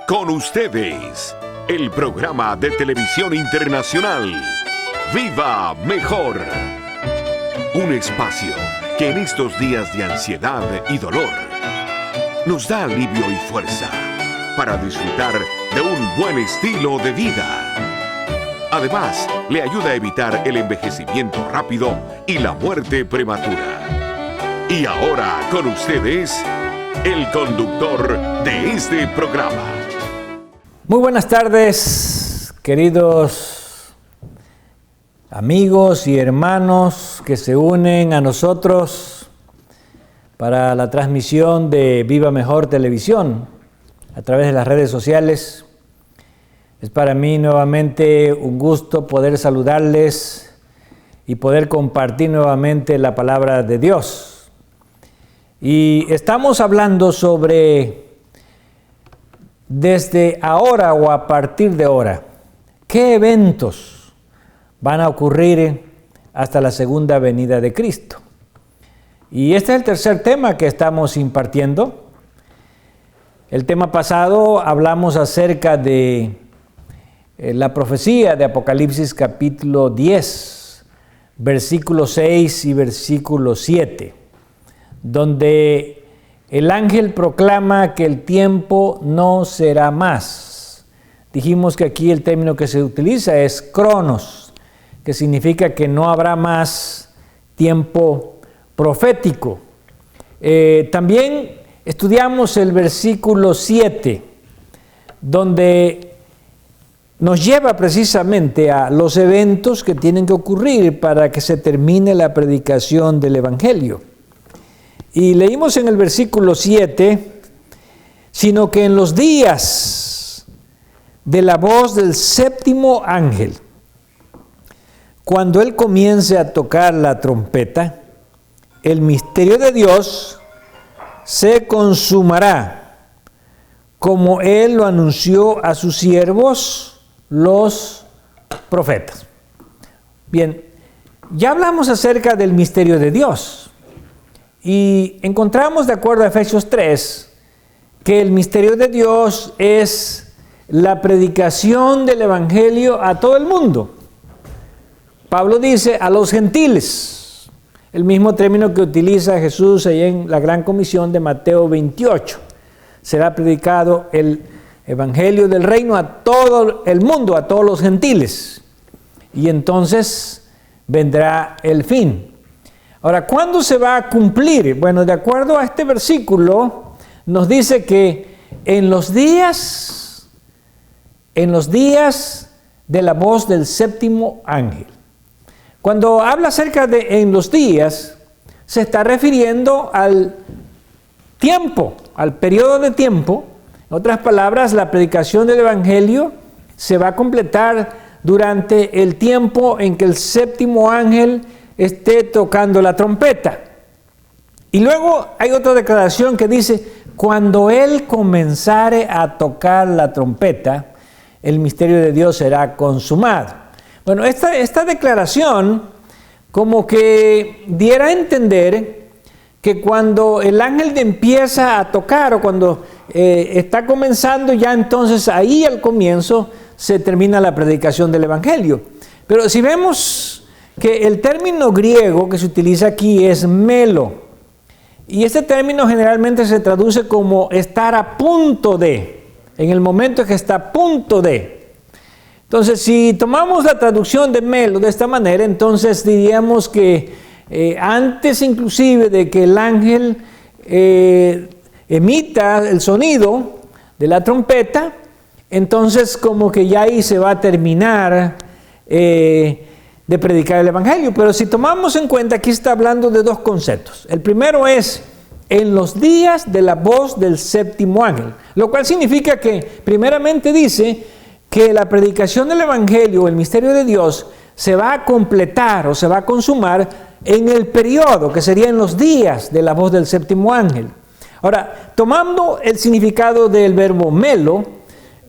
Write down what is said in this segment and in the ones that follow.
Con ustedes, el programa de televisión internacional Viva Mejor. Un espacio que en estos días de ansiedad y dolor nos da alivio y fuerza para disfrutar de un buen estilo de vida. Además, le ayuda a evitar el envejecimiento rápido y la muerte prematura. Y ahora con ustedes, el conductor de este programa. Muy buenas tardes, queridos amigos y hermanos que se unen a nosotros para la transmisión de Viva Mejor Televisión a través de las redes sociales. Es para mí nuevamente un gusto poder saludarles y poder compartir nuevamente la palabra de Dios. Y estamos hablando sobre desde ahora o a partir de ahora, ¿qué eventos van a ocurrir hasta la segunda venida de Cristo? Y este es el tercer tema que estamos impartiendo. El tema pasado hablamos acerca de la profecía de Apocalipsis capítulo 10, versículo 6 y versículo 7, donde el ángel proclama que el tiempo no será más. Dijimos que aquí el término que se utiliza es cronos, que significa que no habrá más tiempo profético. También estudiamos el versículo 7, donde nos lleva precisamente a los eventos que tienen que ocurrir para que se termine la predicación del Evangelio. Y leímos en el versículo 7, sino que en los días de la voz del séptimo ángel, cuando él comience a tocar la trompeta, el misterio de Dios se consumará, como él lo anunció a sus siervos, los profetas. Bien, ya hablamos acerca del misterio de Dios. Y encontramos, de acuerdo a Efesios 3, que el misterio de Dios es la predicación del Evangelio a todo el mundo. Pablo dice a los gentiles, el mismo término que utiliza Jesús ahí en la Gran Comisión de Mateo 28. Será predicado el Evangelio del Reino a todo el mundo, a todos los gentiles. Y entonces vendrá el fin. Ahora, ¿cuándo se va a cumplir? Bueno, de acuerdo a este versículo, nos dice que en los días de la voz del séptimo ángel. Cuando habla acerca de en los días, se está refiriendo al tiempo, al periodo de tiempo. En otras palabras, la predicación del Evangelio se va a completar durante el tiempo en que el séptimo ángel esté tocando la trompeta. Y luego hay otra declaración que dice, cuando él comenzare a tocar la trompeta, el misterio de Dios será consumado. Bueno, esta declaración como que diera a entender que cuando el ángel empieza a tocar o cuando está comenzando, ya entonces ahí al comienzo se termina la predicación del Evangelio. Pero si vemos que el término griego que se utiliza aquí es melo, y este término generalmente se traduce como estar a punto de, en el momento en que está a punto de. Entonces, si tomamos la traducción de melo de esta manera, entonces diríamos que antes inclusive de que el ángel emita el sonido de la trompeta, entonces como que ya ahí se va a terminar de predicar el Evangelio. Pero si tomamos en cuenta, aquí está hablando de dos conceptos. El primero es en los días de la voz del séptimo ángel, lo cual significa que primeramente dice que la predicación del Evangelio, el misterio de Dios, se va a completar o se va a consumar en el periodo, que sería en los días de la voz del séptimo ángel. Ahora, tomando el significado del verbo melo,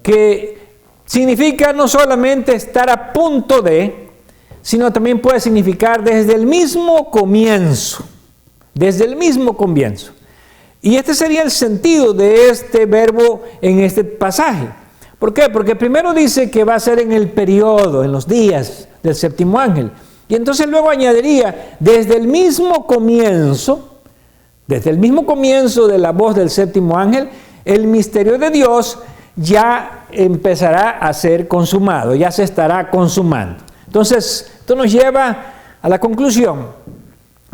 que significa no solamente estar a punto de, sino también puede significar desde el mismo comienzo. Desde el mismo comienzo. Y este sería el sentido de este verbo en este pasaje. ¿Por qué? Porque primero dice que va a ser en el periodo, en los días del séptimo ángel. Y entonces luego añadiría, desde el mismo comienzo de la voz del séptimo ángel, el misterio de Dios ya empezará a ser consumado, ya se estará consumando. Entonces, esto nos lleva a la conclusión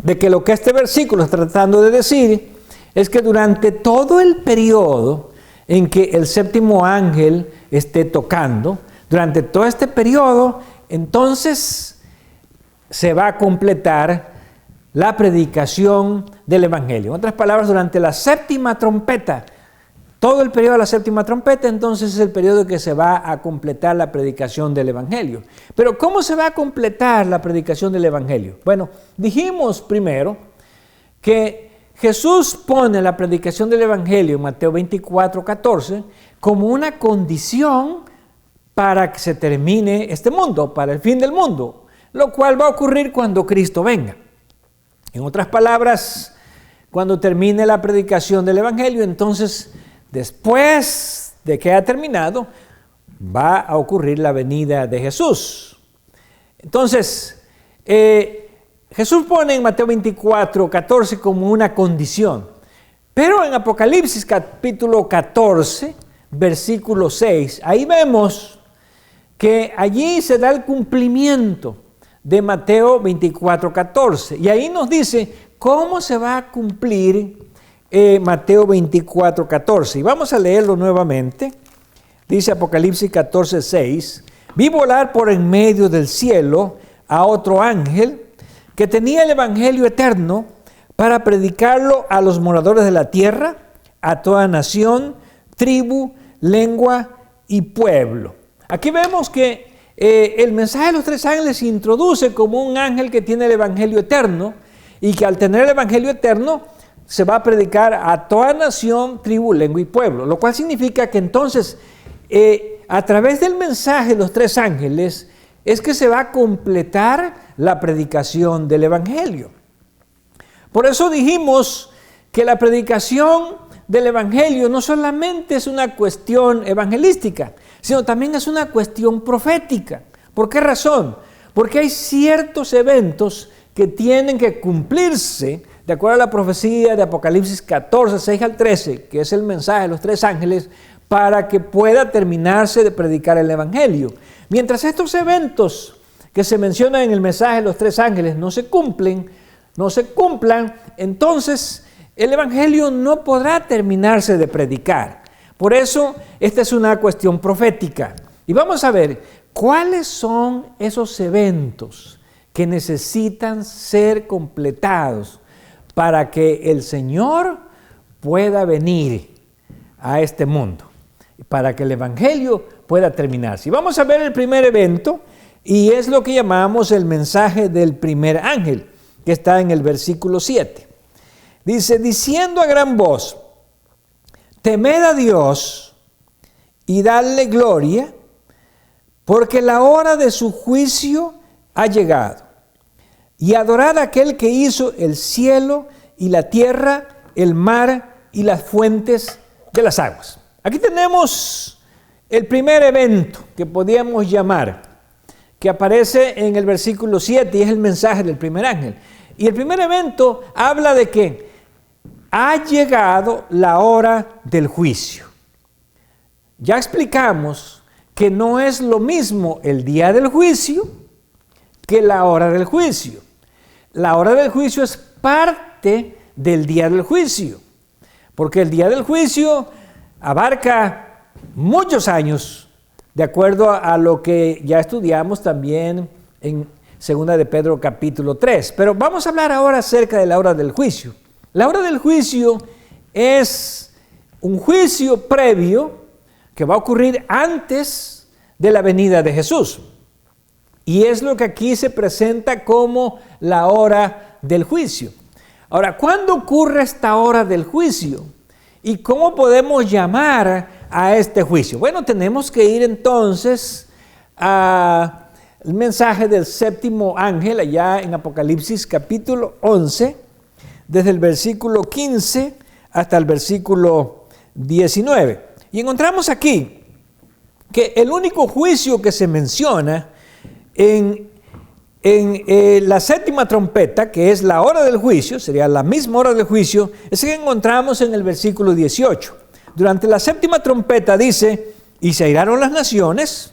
de que lo que este versículo está tratando de decir es que durante todo el periodo en que el séptimo ángel esté tocando, durante todo este periodo, entonces se va a completar la predicación del Evangelio. En otras palabras, durante la séptima trompeta, todo el periodo de la séptima trompeta, entonces es el periodo que se va a completar la predicación del Evangelio. Pero ¿cómo se va a completar la predicación del Evangelio? Bueno, dijimos primero que Jesús pone la predicación del Evangelio en Mateo 24:14 como una condición para que se termine este mundo, para el fin del mundo, lo cual va a ocurrir cuando Cristo venga. En otras palabras, cuando termine la predicación del Evangelio, entonces, después de que haya terminado, va a ocurrir la venida de Jesús. Entonces, Jesús pone en Mateo 24:14 como una condición, pero en Apocalipsis capítulo 14, versículo 6, ahí vemos que allí se da el cumplimiento de Mateo 24:14, y ahí nos dice cómo se va a cumplir Mateo 24:14, y vamos a leerlo nuevamente. Dice Apocalipsis 14:6, vi volar por en medio del cielo a otro ángel que tenía el evangelio eterno para predicarlo a los moradores de la tierra, a toda nación, tribu, lengua y pueblo. Aquí vemos que el mensaje de los tres ángeles se introduce como un ángel que tiene el evangelio eterno, y que al tener el evangelio eterno se va a predicar a toda nación, tribu, lengua y pueblo, lo cual significa que entonces a través del mensaje de los tres ángeles es que se va a completar la predicación del Evangelio. Por eso dijimos que la predicación del Evangelio no solamente es una cuestión evangelística, sino también es una cuestión profética. ¿Por qué razón? Porque hay ciertos eventos que tienen que cumplirse de acuerdo a la profecía de Apocalipsis 14, 6 al 13, que es el mensaje de los tres ángeles, para que pueda terminarse de predicar el Evangelio. Mientras estos eventos que se mencionan en el mensaje de los tres ángeles no se cumplan, entonces el Evangelio no podrá terminarse de predicar. Por eso, esta es una cuestión profética. Y vamos a ver cuáles son esos eventos que necesitan ser completados para que el Señor pueda venir a este mundo, para que el Evangelio pueda terminarse. Y vamos a ver el primer evento, y es lo que llamamos el mensaje del primer ángel, que está en el versículo 7. Dice, diciendo a gran voz, temed a Dios y dadle gloria, porque la hora de su juicio ha llegado. Y adorad a aquel que hizo el cielo y la tierra, el mar y las fuentes de las aguas. Aquí tenemos el primer evento que podríamos llamar, que aparece en el versículo 7 y es el mensaje del primer ángel. Y el primer evento habla de que ha llegado la hora del juicio. Ya explicamos que no es lo mismo el día del juicio que la hora del juicio. La hora del juicio es parte del día del juicio, porque el día del juicio abarca muchos años, de acuerdo a lo que ya estudiamos también en 2 de Pedro capítulo 3. Pero vamos a hablar ahora acerca de la hora del juicio. La hora del juicio es un juicio previo que va a ocurrir antes de la venida de Jesús. Y es lo que aquí se presenta como la hora del juicio. Ahora, ¿cuándo ocurre esta hora del juicio? ¿Y cómo podemos llamar a este juicio? Bueno, tenemos que ir entonces al mensaje del séptimo ángel, allá en Apocalipsis capítulo 11, desde el versículo 15 hasta el versículo 19. Y encontramos aquí que el único juicio que se menciona en la séptima trompeta, que es la hora del juicio, sería la misma hora del juicio, es que encontramos en el versículo 18. Durante la séptima trompeta dice: y se airaron las naciones,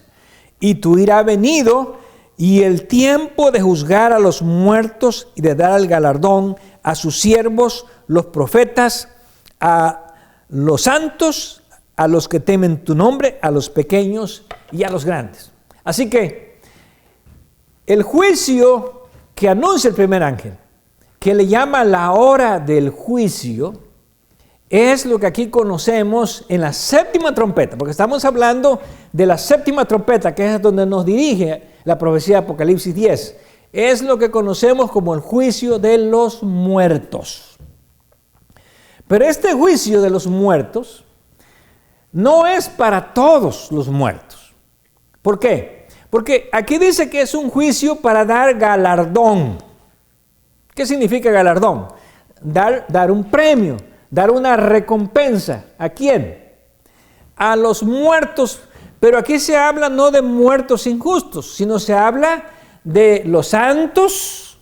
y tu ira ha venido, y el tiempo de juzgar a los muertos y de dar el galardón a sus siervos, los profetas, a los santos, a los que temen tu nombre, a los pequeños y a los grandes. Así que el juicio que anuncia el primer ángel, que le llama la hora del juicio, es lo que aquí conocemos en la séptima trompeta, porque estamos hablando de la séptima trompeta, que es donde nos dirige la profecía de Apocalipsis 10. Es lo que conocemos como el juicio de los muertos. Pero este juicio de los muertos no es para todos los muertos. ¿Por qué? Porque aquí dice que es un juicio para dar galardón. ¿Qué significa galardón? Dar un premio, dar una recompensa. ¿A quién? A los muertos. Pero aquí se habla no de muertos injustos, sino se habla de los santos,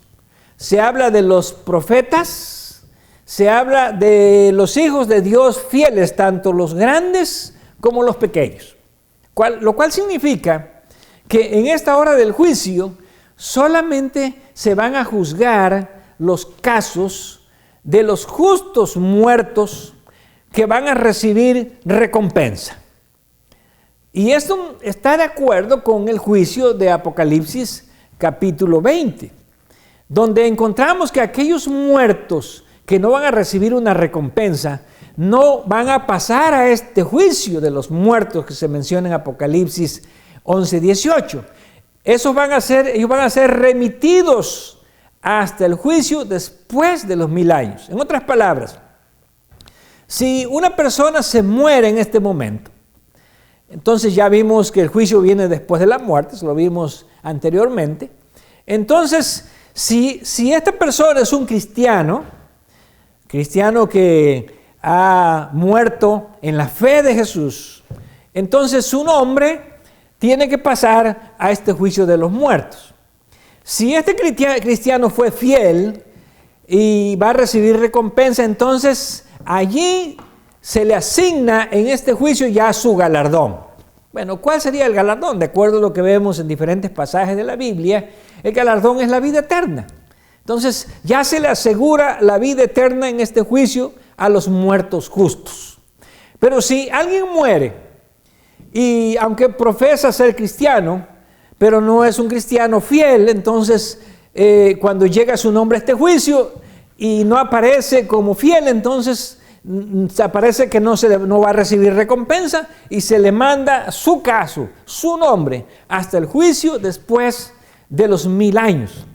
se habla de los profetas, se habla de los hijos de Dios fieles, tanto los grandes como los pequeños. Lo cual significa que en esta hora del juicio solamente se van a juzgar los casos de los justos muertos que van a recibir recompensa. Y esto está de acuerdo con el juicio de Apocalipsis capítulo 20, donde encontramos que aquellos muertos que no van a recibir una recompensa no van a pasar a este juicio de los muertos que se menciona en Apocalipsis 11:18. Ellos van a ser remitidos hasta el juicio después de los 1000 años. En otras palabras, si una persona se muere en este momento, entonces ya vimos que el juicio viene después de la muerte, eso lo vimos anteriormente. Entonces, si esta persona es un cristiano que ha muerto en la fe de Jesús, entonces su nombre tiene que pasar a este juicio de los muertos. Si este cristiano fue fiel y va a recibir recompensa, entonces allí se le asigna en este juicio ya su galardón. Bueno, ¿cuál sería el galardón? De acuerdo a lo que vemos en diferentes pasajes de la Biblia, el galardón es la vida eterna. Entonces ya se le asegura la vida eterna en este juicio a los muertos justos. Pero si alguien muere y aunque profesa ser cristiano, pero no es un cristiano fiel, entonces cuando llega su nombre a este juicio y no aparece como fiel, entonces aparece que no va a recibir recompensa y se le manda su caso, su nombre, hasta el juicio después de los 1000 años.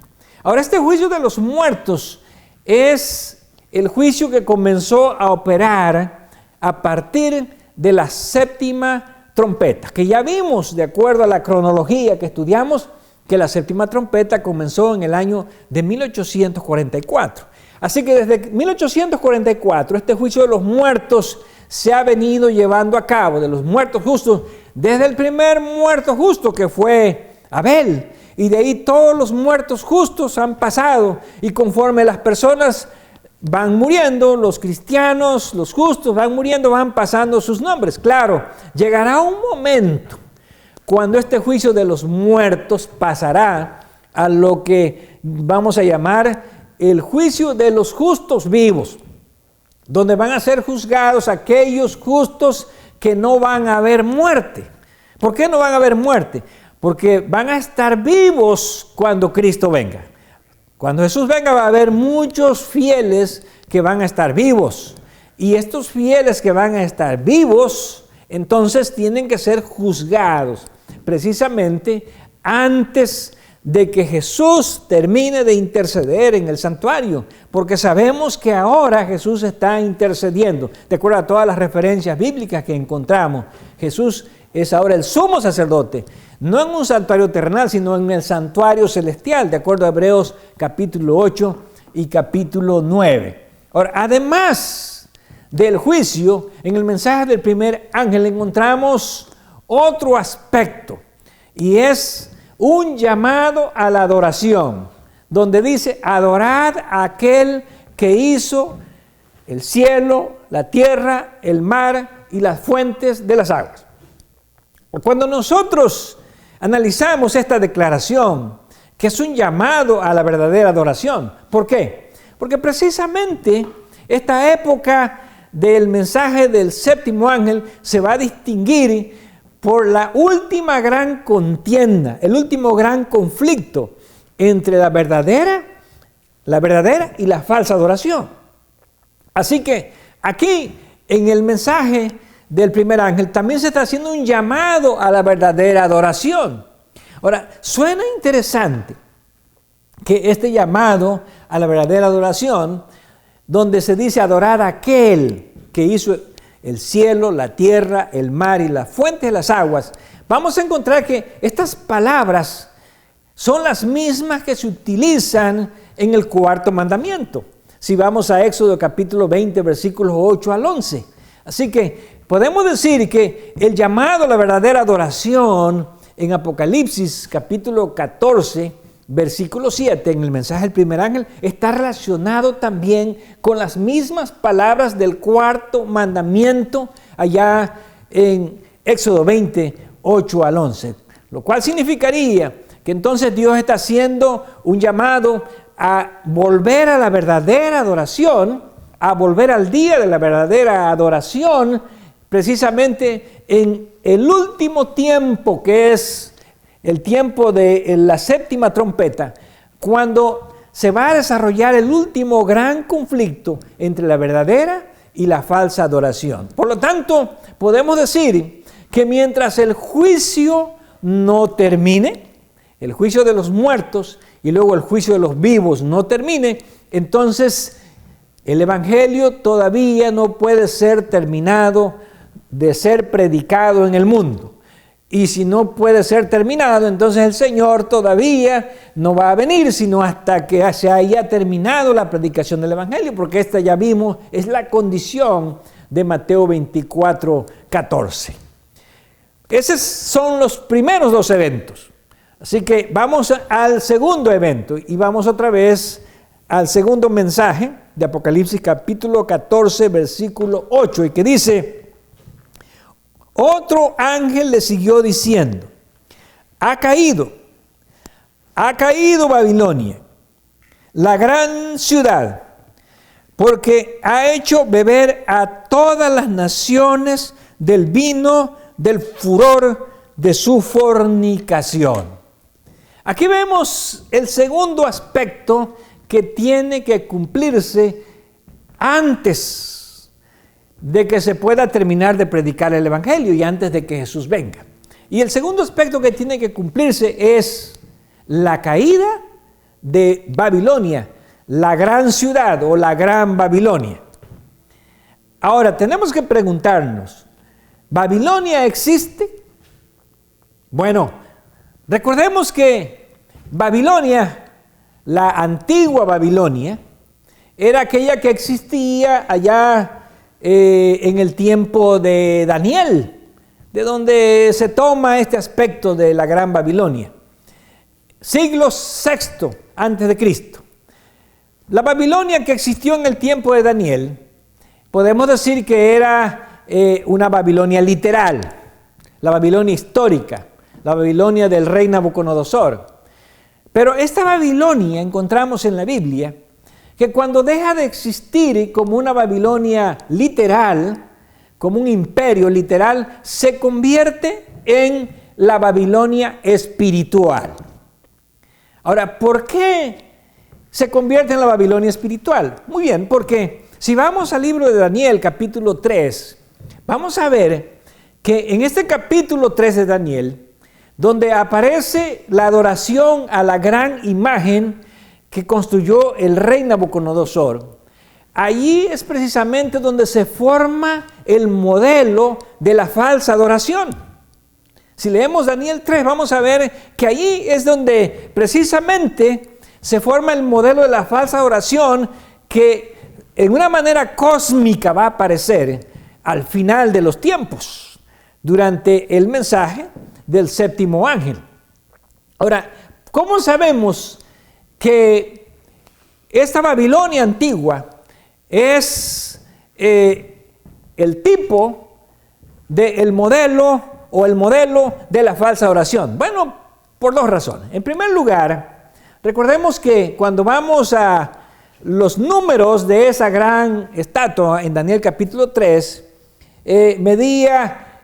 Ahora, este juicio de los muertos es el juicio que comenzó a operar a partir de la séptima trompeta, que ya vimos, de acuerdo a la cronología que estudiamos, que la séptima trompeta comenzó en el año de 1844. Así que desde 1844 este juicio de los muertos se ha venido llevando a cabo, de los muertos justos, desde el primer muerto justo que fue Abel. Y de ahí todos los muertos justos han pasado, y conforme las personas van muriendo, los cristianos, los justos van muriendo, van pasando sus nombres. Claro, llegará un momento cuando este juicio de los muertos pasará a lo que vamos a llamar el juicio de los justos vivos, donde van a ser juzgados aquellos justos que no van a ver muerte. ¿Por qué no van a ver muerte? Porque van a estar vivos cuando Cristo venga. Cuando Jesús venga va a haber muchos fieles que van a estar vivos. Y estos fieles que van a estar vivos, entonces tienen que ser juzgados precisamente antes de que Jesús termine de interceder en el santuario, porque sabemos que ahora Jesús está intercediendo. De acuerdo a todas las referencias bíblicas que encontramos, Jesús es ahora el sumo sacerdote, no en un santuario terrenal, sino en el santuario celestial, de acuerdo a Hebreos capítulo 8 y capítulo 9. Ahora, además del juicio, en el mensaje del primer ángel encontramos otro aspecto, y es un llamado a la adoración, donde dice: adorad a aquel que hizo el cielo, la tierra, el mar y las fuentes de las aguas. Cuando nosotros analizamos esta declaración, que es un llamado a la verdadera adoración, ¿por qué? Porque precisamente esta época del mensaje del séptimo ángel se va a distinguir por la última gran contienda, el último gran conflicto entre la verdadera y la falsa adoración. Así que aquí en el mensaje del primer ángel también se está haciendo un llamado a la verdadera adoración. Ahora, suena interesante que este llamado a la verdadera adoración, donde se dice adorar a aquel que hizo el cielo, la tierra, el mar y la fuente de las aguas, vamos a encontrar que estas palabras son las mismas que se utilizan en el cuarto mandamiento. Si vamos a Éxodo capítulo 20, versículos 8 al 11. Así que podemos decir que el llamado a la verdadera adoración en Apocalipsis capítulo 14, versículo 7, en el mensaje del primer ángel, está relacionado también con las mismas palabras del cuarto mandamiento allá en Éxodo 20, 8 al 11. Lo cual significaría que entonces Dios está haciendo un llamado a volver a la verdadera adoración, a volver al día de la verdadera adoración, precisamente en el último tiempo, que es el tiempo de la séptima trompeta, cuando se va a desarrollar el último gran conflicto entre la verdadera y la falsa adoración. Por lo tanto, podemos decir que mientras el juicio no termine, el juicio de los muertos y luego el juicio de los vivos no termine, entonces el evangelio todavía no puede ser terminado de ser predicado en el mundo. Y si no puede ser terminado, entonces el Señor todavía no va a venir, sino hasta que se haya terminado la predicación del evangelio, porque esta, ya vimos, es la condición de Mateo 24, 14. Esos son los primeros dos eventos. Así que vamos al segundo evento y vamos otra vez al segundo mensaje de Apocalipsis capítulo 14, versículo 8, y que dice: otro ángel le siguió diciendo: ha caído Babilonia, la gran ciudad, porque ha hecho beber a todas las naciones del vino del furor de su fornicación. Aquí vemos el segundo aspecto que tiene que cumplirse antes de que se pueda terminar de predicar el evangelio y antes de que Jesús venga. Y el segundo aspecto que tiene que cumplirse es la caída de Babilonia, la gran ciudad o la gran Babilonia. Ahora, tenemos que preguntarnos, ¿Babilonia existe? Bueno, recordemos que Babilonia, la antigua Babilonia, era aquella que existía allá en el tiempo de Daniel, de donde se toma este aspecto de la gran Babilonia. Siglo VI antes de Cristo. La Babilonia que existió en el tiempo de Daniel, podemos decir que era una Babilonia literal, la Babilonia histórica, la Babilonia del rey Nabucodonosor. Pero esta Babilonia encontramos en la Biblia que cuando deja de existir como una Babilonia literal, como un imperio literal, se convierte en la Babilonia espiritual. Ahora, ¿por qué se convierte en la Babilonia espiritual? Muy bien, porque si vamos al libro de Daniel, capítulo 3, vamos a ver que en este capítulo 3 de Daniel, donde aparece la adoración a la gran imagen que construyó el rey Nabucodonosor, allí es precisamente donde se forma el modelo de la falsa adoración. Si leemos Daniel 3, vamos a ver que allí es donde precisamente se forma el modelo de la falsa adoración que en una manera cósmica va a aparecer al final de los tiempos, durante el mensaje del séptimo ángel. Ahora, ¿cómo sabemos que esta Babilonia antigua es el tipo del modelo o el modelo de la falsa oración? Bueno, por dos razones. En primer lugar, recordemos que cuando vamos a los números de esa gran estatua en Daniel capítulo 3, medía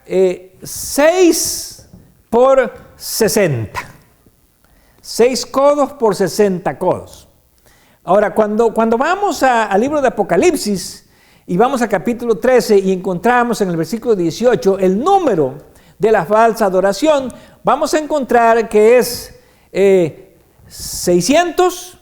6 por 60. 6 codos por 60 codos. Ahora, cuando vamos al libro de Apocalipsis y vamos al capítulo 13 y encontramos en el versículo 18 el número de la falsa adoración, vamos a encontrar que es 600,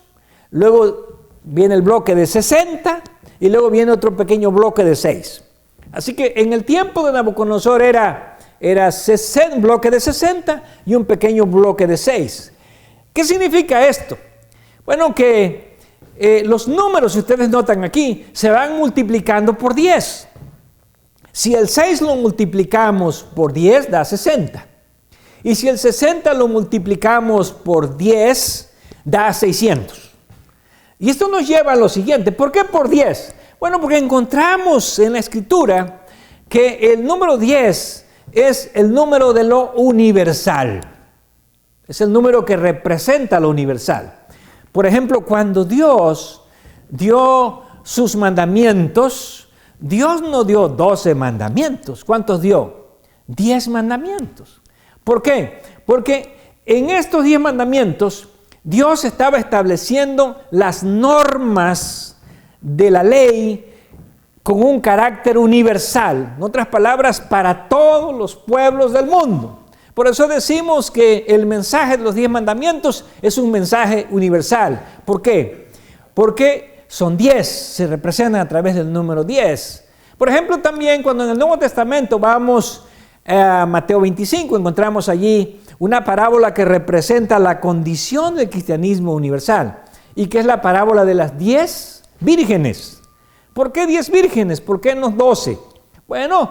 luego viene el bloque de 60 y luego viene otro pequeño bloque de 6. Así que en el tiempo de Nabucodonosor era un bloque de 60 y un pequeño bloque de 6. ¿Qué significa esto? Bueno, que los números, si ustedes notan aquí, se van multiplicando por 10. Si el 6 lo multiplicamos por 10, da 60. Y si el 60 lo multiplicamos por 10, da 600. Y esto nos lleva a lo siguiente. ¿Por qué por 10? Bueno, porque encontramos en la Escritura que el número 10 es el número de lo universal. Es el número que representa lo universal. Por ejemplo, cuando Dios dio sus mandamientos, Dios no dio 12 mandamientos. ¿Cuántos dio? 10 mandamientos. ¿Por qué? Porque en estos 10 mandamientos, Dios estaba estableciendo las normas de la ley con un carácter universal. En otras palabras, para todos los pueblos del mundo. Por eso decimos que el mensaje de los 10 mandamientos es un mensaje universal. ¿Por qué? Porque son 10, se representan a través del número 10. Por ejemplo, también cuando en el Nuevo Testamento vamos a Mateo 25, encontramos allí una parábola que representa la condición del cristianismo universal y que es la parábola de las 10 vírgenes. ¿Por qué 10 vírgenes? ¿Por qué no 12? Bueno,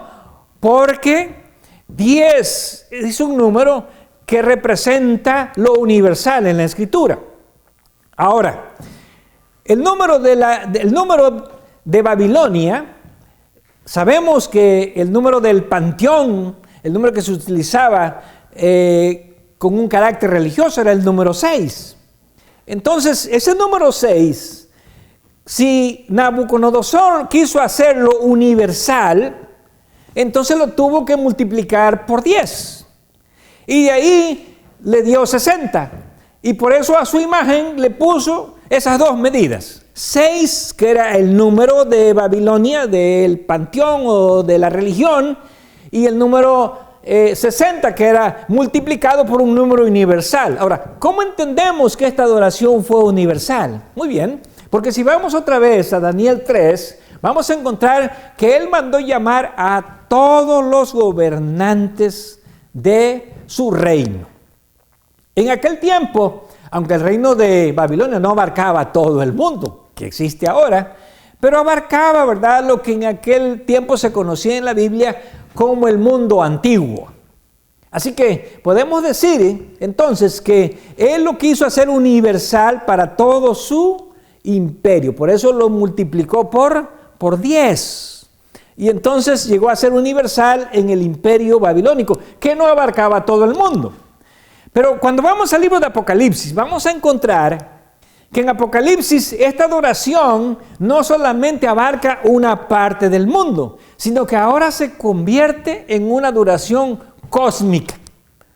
porque 10 es un número que representa lo universal en la Escritura. Ahora, el número de Babilonia, sabemos que el número del panteón, el número que se utilizaba con un carácter religioso era el número 6. Entonces, ese número 6, si Nabucodonosor quiso hacerlo universal, entonces lo tuvo que multiplicar por 10. Y de ahí le dio 60. Y por eso a su imagen le puso esas dos medidas. 6, que era el número de Babilonia, del panteón o de la religión, y el número 60, que era multiplicado por un número universal. Ahora, ¿cómo entendemos que esta adoración fue universal? Muy bien, porque si vamos otra vez a Daniel 3, vamos a encontrar que él mandó llamar a todos los gobernantes de su reino. En aquel tiempo, aunque el reino de Babilonia no abarcaba todo el mundo que existe ahora, pero abarcaba, ¿verdad?, lo que en aquel tiempo se conocía en la Biblia como el mundo antiguo. Así que podemos decir entonces que él lo quiso hacer universal para todo su imperio. Por eso lo multiplicó por 10. Y entonces llegó a ser universal en el imperio babilónico, que no abarcaba todo el mundo. Pero cuando vamos al libro de Apocalipsis, vamos a encontrar que en Apocalipsis esta adoración no solamente abarca una parte del mundo, sino que ahora se convierte en una adoración cósmica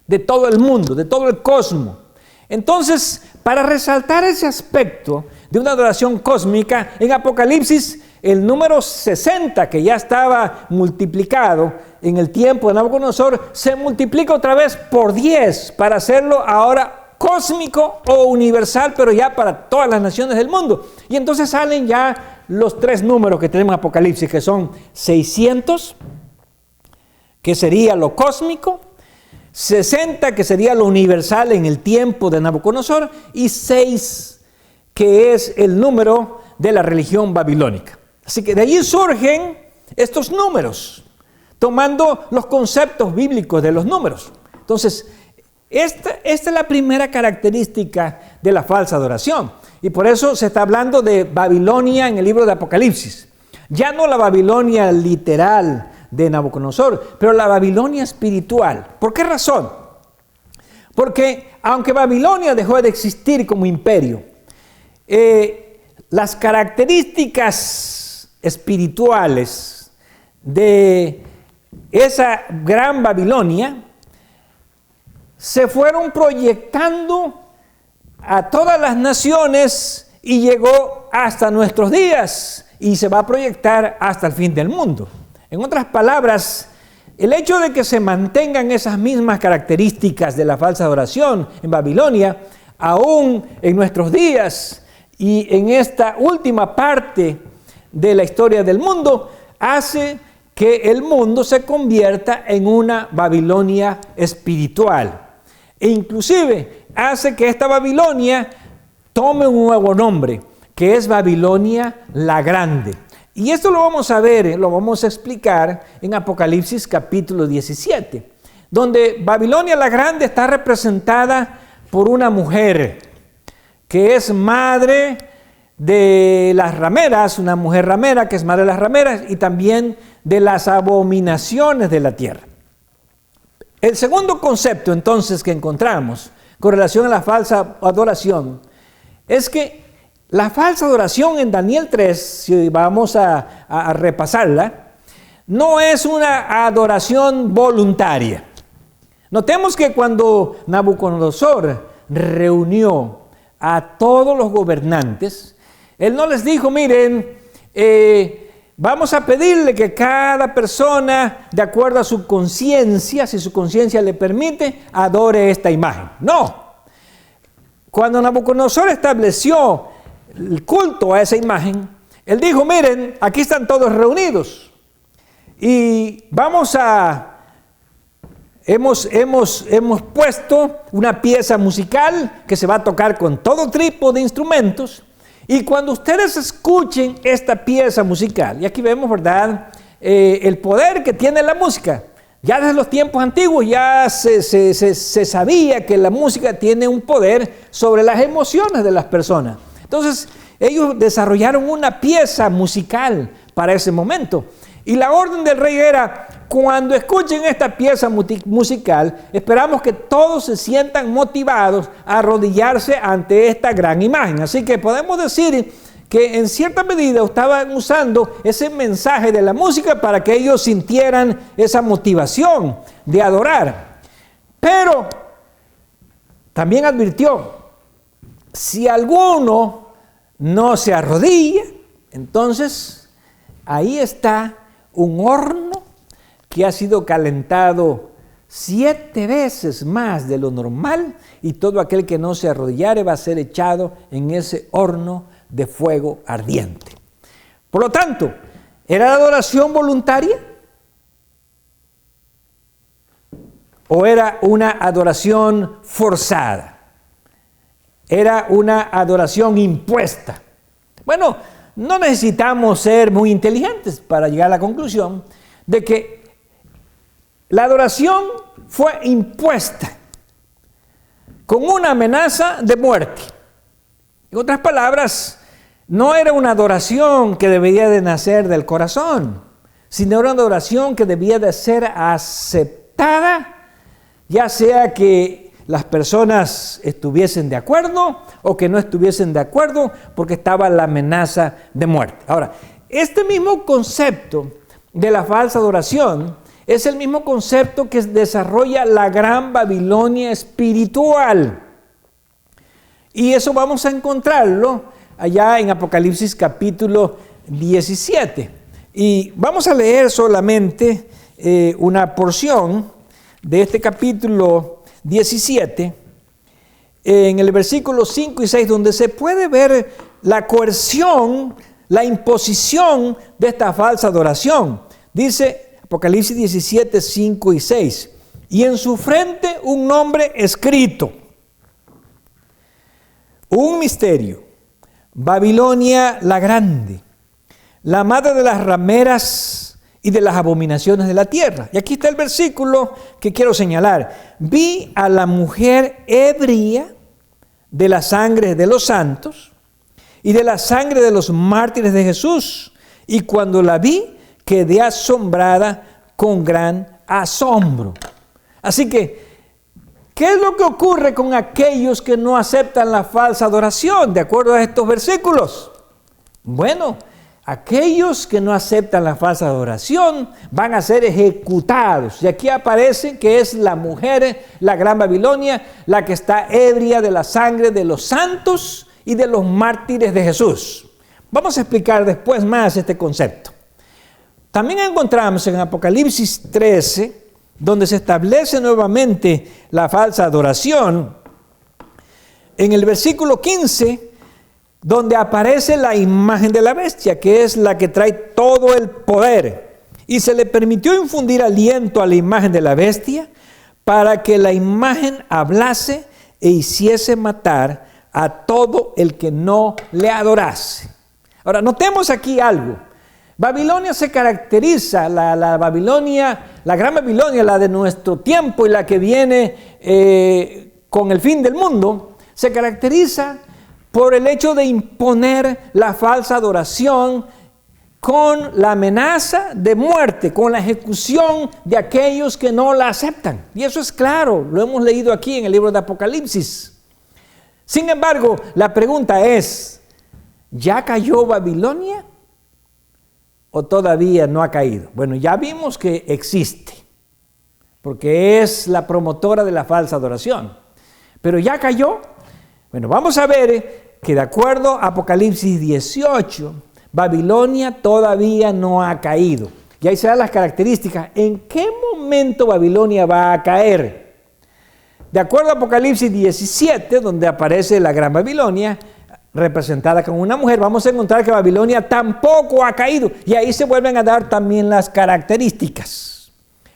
de todo el mundo, de todo el cosmos. Entonces, para resaltar ese aspecto de una adoración cósmica, en Apocalipsis el número 60, que ya estaba multiplicado en el tiempo de Nabucodonosor, se multiplica otra vez por 10 para hacerlo ahora cósmico o universal, pero ya para todas las naciones del mundo. Y entonces salen ya los 3 números que tenemos en Apocalipsis, que son 600, que sería lo cósmico, 60, que sería lo universal en el tiempo de Nabucodonosor, y 6, que es el número de la religión babilónica. Así que de allí surgen estos números, tomando los conceptos bíblicos de los números. Entonces, esta es la primera característica de la falsa adoración. Y por eso se está hablando de Babilonia en el libro de Apocalipsis. Ya no la Babilonia literal de Nabucodonosor, pero la Babilonia espiritual. ¿Por qué razón? Porque aunque Babilonia dejó de existir como imperio, las características espirituales de esa gran Babilonia se fueron proyectando a todas las naciones y llegó hasta nuestros días y se va a proyectar hasta el fin del mundo. En otras palabras, el hecho de que se mantengan esas mismas características de la falsa adoración en Babilonia, aún en nuestros días y en esta última parte de la historia del mundo, hace que el mundo se convierta en una Babilonia espiritual. E inclusive hace que esta Babilonia tome un nuevo nombre, que es Babilonia la Grande. Y esto lo vamos a ver, lo vamos a explicar en Apocalipsis capítulo 17, donde Babilonia la Grande está representada por una mujer que es madre de las rameras, una mujer ramera que es madre de las rameras y también de las abominaciones de la tierra. El segundo concepto entonces que encontramos con relación a la falsa adoración es que la falsa adoración en Daniel 3, si vamos a repasarla, no es una adoración voluntaria. Notemos que cuando Nabucodonosor reunió a todos los gobernantes, él no les dijo, miren, vamos a pedirle que cada persona, de acuerdo a su conciencia, si su conciencia le permite, adore esta imagen. No. Cuando Nabucodonosor estableció el culto a esa imagen, él dijo, miren, aquí están todos reunidos y hemos puesto una pieza musical que se va a tocar con todo tipo de instrumentos. Y cuando ustedes escuchen esta pieza musical, y aquí vemos, ¿verdad?, el poder que tiene la música. Ya desde los tiempos antiguos ya se sabía que la música tiene un poder sobre las emociones de las personas. Entonces, ellos desarrollaron una pieza musical para ese momento. Y la orden del rey era, cuando escuchen esta pieza musical, esperamos que todos se sientan motivados a arrodillarse ante esta gran imagen. Así que podemos decir que en cierta medida estaban usando ese mensaje de la música para que ellos sintieran esa motivación de adorar. Pero también advirtió, si alguno no se arrodilla, entonces ahí está un horno que ha sido calentado 7 veces más de lo normal y todo aquel que no se arrodillare va a ser echado en ese horno de fuego ardiente. Por lo tanto, ¿era la adoración voluntaria? ¿O era una adoración forzada? ¿Era una adoración impuesta? Bueno, no necesitamos ser muy inteligentes para llegar a la conclusión de que la adoración fue impuesta con una amenaza de muerte. En otras palabras, no era una adoración que debía de nacer del corazón, sino era una adoración que debía de ser aceptada, ya sea que las personas estuviesen de acuerdo o que no estuviesen de acuerdo, porque estaba la amenaza de muerte. Ahora, este mismo concepto de la falsa adoración es el mismo concepto que desarrolla la gran Babilonia espiritual. Y eso vamos a encontrarlo allá en Apocalipsis capítulo 17. Y vamos a leer solamente una porción de este capítulo 17, en el versículo 5 y 6, donde se puede ver la coerción, la imposición de esta falsa adoración. Dice Apocalipsis 17, 5 y 6, y en su frente un nombre escrito, un misterio, Babilonia la Grande, la madre de las rameras y de las abominaciones de la tierra. Y aquí está el versículo que quiero señalar. Vi a la mujer ebria de la sangre de los santos y de la sangre de los mártires de Jesús. Y cuando la vi, quedé asombrada con gran asombro. Así que, ¿qué es lo que ocurre con aquellos que no aceptan la falsa adoración, de acuerdo a estos versículos? Bueno, aquellos que no aceptan la falsa adoración van a ser ejecutados. Y aquí aparece que es la mujer, la gran Babilonia, la que está ebria de la sangre de los santos y de los mártires de Jesús. Vamos a explicar después más este concepto. También encontramos en Apocalipsis 13, donde se establece nuevamente la falsa adoración, en el versículo 15, donde aparece la imagen de la bestia, que es la que trae todo el poder. Y se le permitió infundir aliento a la imagen de la bestia para que la imagen hablase e hiciese matar a todo el que no le adorase. Ahora, notemos aquí algo. Babilonia se caracteriza, la Babilonia, la gran Babilonia, la de nuestro tiempo y la que viene con el fin del mundo, se caracteriza por el hecho de imponer la falsa adoración con la amenaza de muerte, con la ejecución de aquellos que no la aceptan. Y eso es claro, lo hemos leído aquí en el libro de Apocalipsis. Sin embargo, la pregunta es, ¿ya cayó Babilonia o todavía no ha caído? Bueno, ya vimos que existe, porque es la promotora de la falsa adoración. Pero ¿ya cayó? Bueno, vamos a ver que de acuerdo a Apocalipsis 18, Babilonia todavía no ha caído. Y ahí se dan las características. ¿En qué momento Babilonia va a caer? De acuerdo a Apocalipsis 17, donde aparece la gran Babilonia, representada como una mujer, vamos a encontrar que Babilonia tampoco ha caído. Y ahí se vuelven a dar también las características.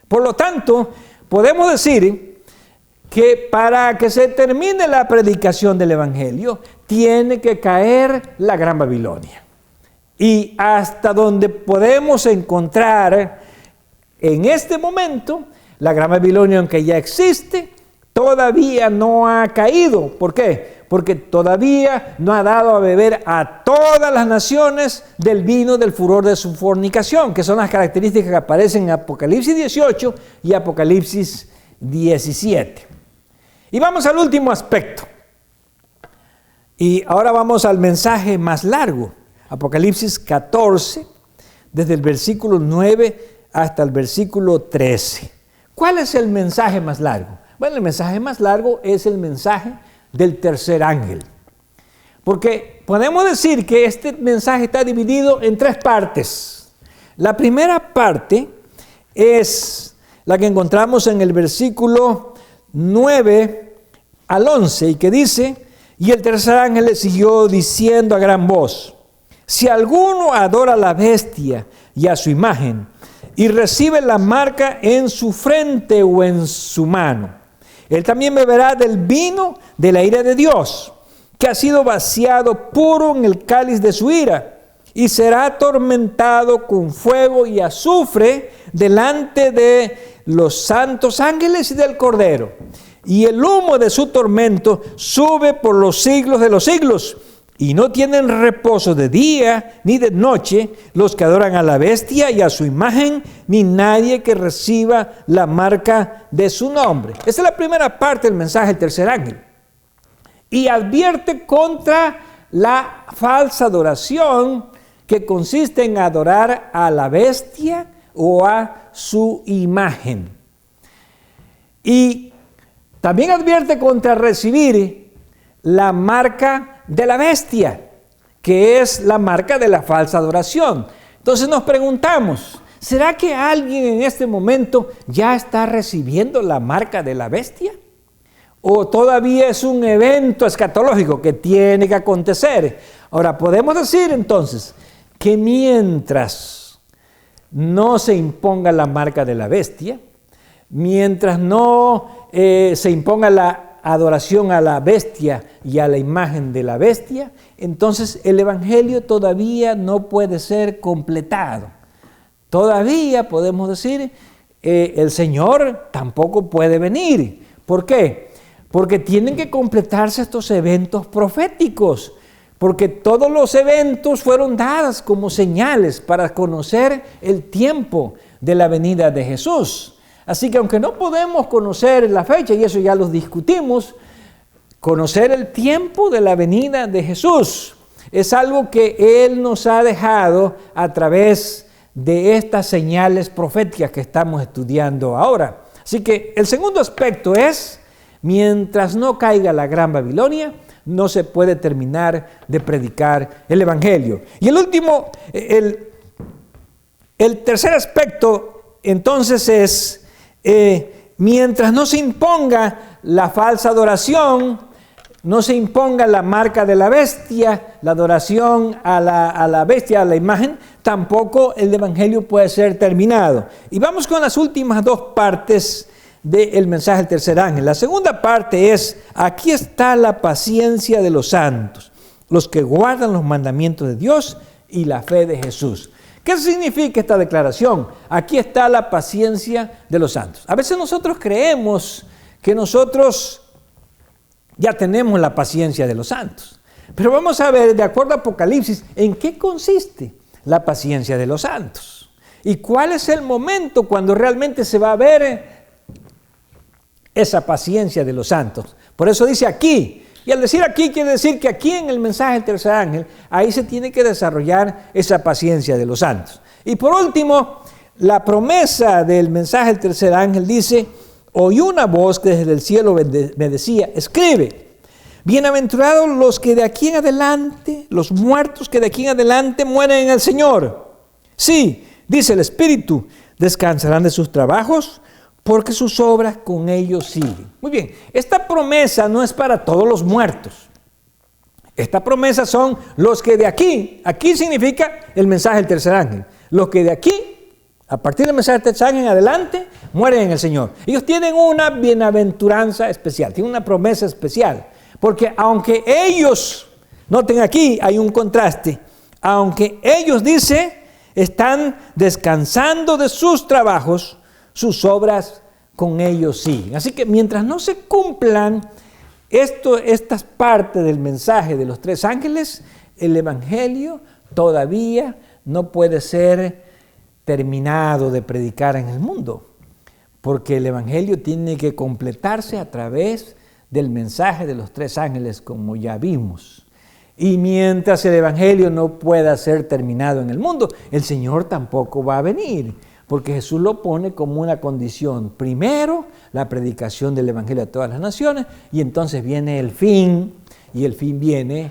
Por lo tanto, podemos decir que para que se termine la predicación del Evangelio, tiene que caer la gran Babilonia. Y hasta donde podemos encontrar en este momento, la gran Babilonia, aunque ya existe, todavía no ha caído. ¿Por qué? Porque todavía no ha dado a beber a todas las naciones del vino del furor de su fornicación, que son las características que aparecen en Apocalipsis 18 y Apocalipsis 17. Y vamos al último aspecto. Y ahora vamos al mensaje más largo. Apocalipsis 14, desde el versículo 9 hasta el versículo 13. ¿Cuál es el mensaje más largo? Bueno, el mensaje más largo es el mensaje del tercer ángel. Porque podemos decir que este mensaje está dividido en tres partes. La primera parte es la que encontramos en el versículo 9 al 11 y que dice: y el tercer ángel le siguió diciendo a gran voz: si alguno adora a la bestia y a su imagen y recibe la marca en su frente o en su mano, él también beberá del vino de la ira de Dios, que ha sido vaciado puro en el cáliz de su ira, y será atormentado con fuego y azufre delante de los santos ángeles y del Cordero. Y el humo de su tormento sube por los siglos de los siglos, y no tienen reposo de día ni de noche los que adoran a la bestia y a su imagen, ni nadie que reciba la marca de su nombre. Esa es la primera parte del mensaje del tercer ángel. Y advierte contra la falsa adoración que consiste en adorar a la bestia o a su imagen. Y también advierte contra recibir la marca de la bestia, que es la marca de la falsa adoración. Entonces nos preguntamos, ¿será que alguien en este momento ya está recibiendo la marca de la bestia? ¿O todavía es un evento escatológico que tiene que acontecer? Ahora, podemos decir entonces que mientras no se imponga la marca de la bestia, mientras no se imponga la adoración a la bestia y a la imagen de la bestia, entonces el Evangelio todavía no puede ser completado. Todavía podemos decir, el Señor tampoco puede venir. ¿Por qué? Porque tienen que completarse estos eventos proféticos, porque todos los eventos fueron dados como señales para conocer el tiempo de la venida de Jesús. Así que aunque no podemos conocer la fecha, y eso ya lo discutimos, conocer el tiempo de la venida de Jesús es algo que Él nos ha dejado a través de estas señales proféticas que estamos estudiando ahora. Así que el segundo aspecto es, mientras no caiga la Gran Babilonia, no se puede terminar de predicar el Evangelio. Y el último, el tercer aspecto, entonces es, mientras no se imponga la falsa adoración, no se imponga la marca de la bestia, la adoración a la bestia, a la imagen, tampoco el Evangelio puede ser terminado. Y vamos con las últimas dos partes del mensaje del tercer ángel. La segunda parte es, aquí está la paciencia de los santos, los que guardan los mandamientos de Dios y la fe de Jesús. ¿Qué significa esta declaración? Aquí está la paciencia de los santos. A veces nosotros creemos que nosotros ya tenemos la paciencia de los santos. Pero vamos a ver, de acuerdo a Apocalipsis, en qué consiste la paciencia de los santos. Y cuál es el momento cuando realmente se va a ver esa paciencia de los santos. Por eso dice aquí. Y al decir aquí, quiere decir que aquí en el mensaje del tercer ángel, ahí se tiene que desarrollar esa paciencia de los santos. Y por último, la promesa del mensaje del tercer ángel dice, oí una voz que desde el cielo me decía, escribe, bienaventurados los que de aquí en adelante, los muertos que de aquí en adelante mueren en el Señor. Sí, dice el Espíritu, descansarán de sus trabajos, porque sus obras con ellos siguen. Muy bien, esta promesa no es para todos los muertos. Esta promesa son los que de aquí significa el mensaje del tercer ángel. Los que de aquí, a partir del mensaje del tercer ángel en adelante, mueren en el Señor. Ellos tienen una bienaventuranza especial, tienen una promesa especial. Porque aunque ellos, noten aquí, hay un contraste, aunque ellos, dice, están descansando de sus trabajos, sus obras con ellos siguen. Así que mientras no se cumplan estas partes del mensaje de los tres ángeles, el Evangelio todavía no puede ser terminado de predicar en el mundo, porque el Evangelio tiene que completarse a través del mensaje de los tres ángeles, como ya vimos. Y mientras el Evangelio no pueda ser terminado en el mundo, el Señor tampoco va a venir. Porque Jesús lo pone como una condición. Primero, la predicación del Evangelio a todas las naciones, y entonces viene el fin, y el fin viene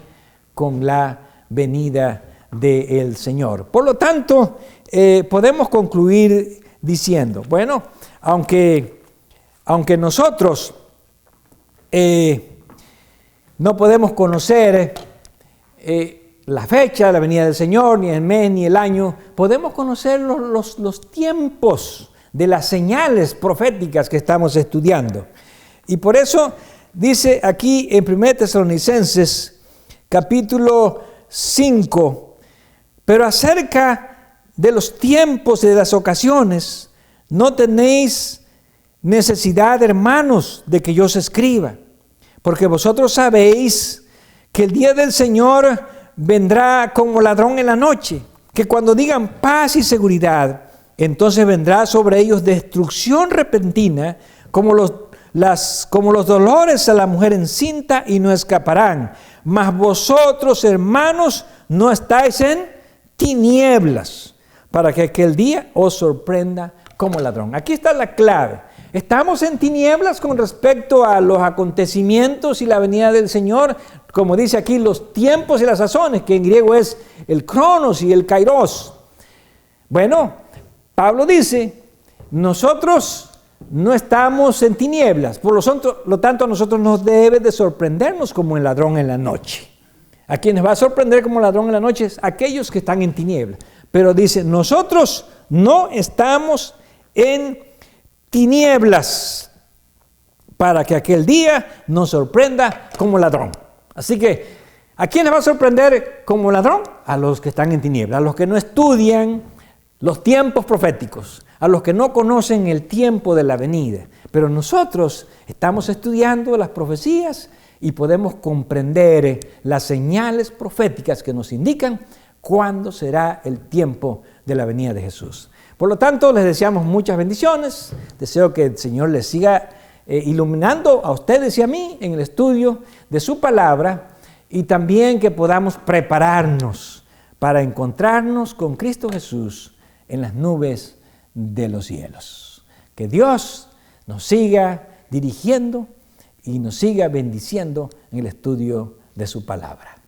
con la venida del Señor. Por lo tanto, podemos concluir diciendo, bueno, aunque nosotros no podemos conocer la fecha, la venida del Señor, ni el mes, ni el año, podemos conocer los tiempos de las señales proféticas que estamos estudiando. Y por eso dice aquí en 1 Tesalonicenses, capítulo 5, pero acerca de los tiempos y de las ocasiones, no tenéis necesidad, hermanos, de que yo os escriba, porque vosotros sabéis que el día del Señor vendrá como ladrón en la noche, que cuando digan paz y seguridad, entonces vendrá sobre ellos destrucción repentina, como los dolores a la mujer encinta, y no escaparán. Mas vosotros, hermanos, no estáis en tinieblas, para que aquel día os sorprenda como ladrón. Aquí está la clave. Estamos en tinieblas con respecto a los acontecimientos y la venida del Señor, como dice aquí, los tiempos y las sazones, que en griego es el cronos y el kairos. Bueno, Pablo dice, nosotros no estamos en tinieblas, por lo tanto a nosotros nos debe de sorprendernos como el ladrón en la noche. A quienes va a sorprender como ladrón en la noche es aquellos que están en tinieblas. Pero dice, nosotros no estamos en tinieblas, para que aquel día nos sorprenda como ladrón. Así que, ¿a quién les va a sorprender como ladrón? A los que están en tinieblas, a los que no estudian los tiempos proféticos, a los que no conocen el tiempo de la venida. Pero nosotros estamos estudiando las profecías y podemos comprender las señales proféticas que nos indican cuándo será el tiempo de la venida de Jesús. Por lo tanto, les deseamos muchas bendiciones. Deseo que el Señor les siga iluminando a ustedes y a mí en el estudio de su palabra y también que podamos prepararnos para encontrarnos con Cristo Jesús en las nubes de los cielos. Que Dios nos siga dirigiendo y nos siga bendiciendo en el estudio de su palabra.